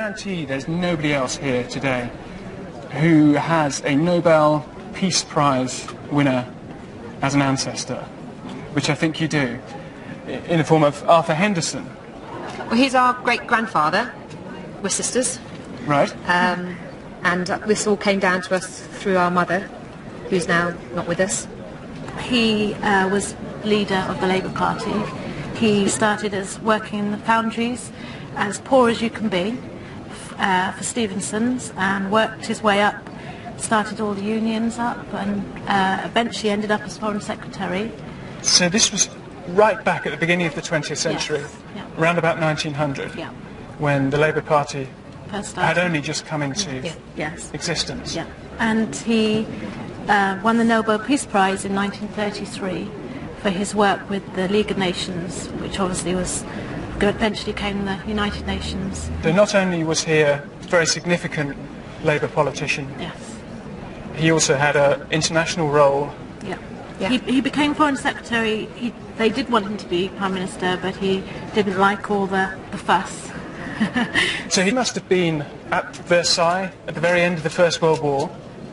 guarantee there's nobody else here today who has a Nobel Peace Prize winner as an ancestor, which I think you do, in the form of Arthur Henderson. Well, he's our great-grandfather. We're sisters. Right. And this all came down to us through our mother, who's now not with us. He was leader of the Labour Party. He started as working in the foundries, as poor as you can be, for Stevenson's, and worked his way up, started all the unions up, and eventually ended up as Foreign Secretary. So this was right back at the beginning of the 20th century, yes. Yeah. around about 1900, yeah. when the Labour Party First had started. only just come into Yes. existence. Yeah. And he won the Nobel Peace Prize in 1933 for his work with the League of Nations, which obviously eventually became the United Nations. So not only was he a very significant Labour politician, Yes. he also had an international role. Yeah. Yeah. He became Foreign Secretary. They did want him to be Prime Minister, but he didn't like all the fuss. So he must have been at Versailles at the very end of the First World War,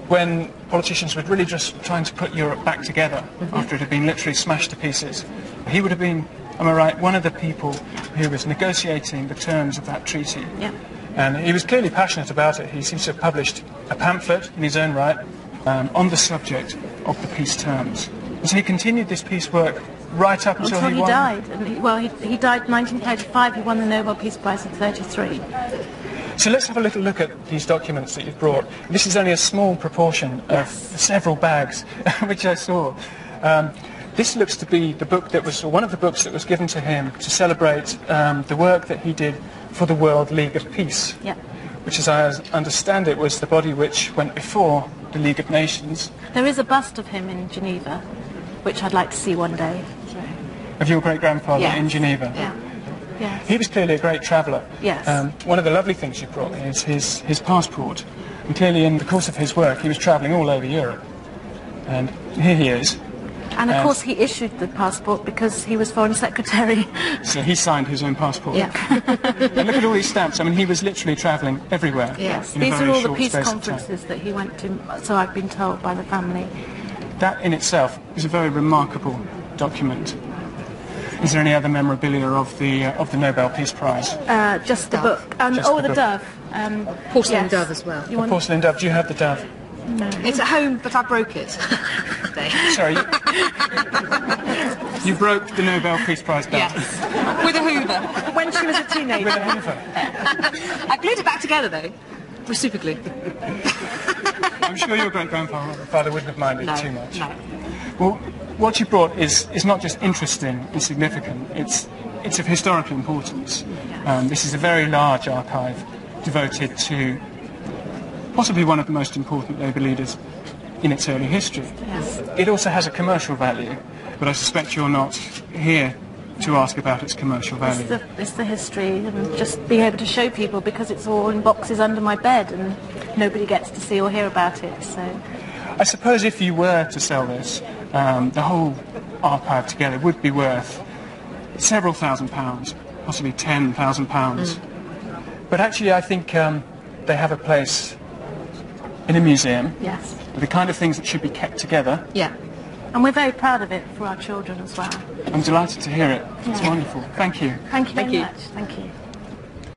when politicians were really just trying to put Europe back together after it had been literally smashed to pieces. He would have been, am I right, one of the people who was negotiating the terms of that treaty. Yeah. And he was clearly passionate about it. He seems to have published a pamphlet in his own right on the subject of the peace terms. And so he continued this peace work right up until he won. Died. And he died in 1935. He won the Nobel Peace Prize in 1933. So let's have a little look at these documents that you've brought. This is only a small proportion of several bags which I saw. This looks to be the book that was, or one of the books that was given to him to celebrate the work that he did for the World League of Peace, Yeah. which, as I understand it, was the body which went before the League of Nations. There is a bust of him in Geneva, which I'd like to see one day. Of your great-grandfather in Geneva. Yeah. Yes. He was clearly a great traveller. Yes. One of the lovely things you brought me is his passport. And clearly in the course of his work he was travelling all over Europe. And here he is. And of course he issued the passport because he was Foreign Secretary. So he signed his own passport. Yeah. And look at all these stamps. I mean, he was literally travelling everywhere. Yes. In a These very are all the short peace space of time. conferences that he went to, so I've been told by the family. That in itself is a very remarkable document. Is there any other memorabilia of the Nobel Peace Prize? Just the book. Just the the book. dove. Porcelain dove as well. You The want... porcelain dove. Do you have the dove? No. It's at home, but I broke it. Sorry. You broke the Nobel Peace Prize dove. Yes. With a hoover. When she was a teenager. With a hoover. I glued it back together, though. With super glue. I'm sure your great-grandfather wouldn't have minded too much. No. Well, what you brought is not just interesting and significant, it's of historical importance. This is a very large archive devoted to possibly one of the most important Labour leaders in its early history. Yes. It also has a commercial value, but I suspect you're not here to ask about its commercial value. It's the history, and just being able to show people, because it's all in boxes under my bed and nobody gets to see or hear about it. So I suppose if you were to sell this, the whole archive together would be worth several £1,000s, possibly £10,000. But actually I think they have a place in a museum. yes. The kind of things that should be kept together. Yeah. And we're very proud of it for our children as well. I'm delighted to hear it. It's wonderful. Thank you. Thank you very Thank you. much. Thank you.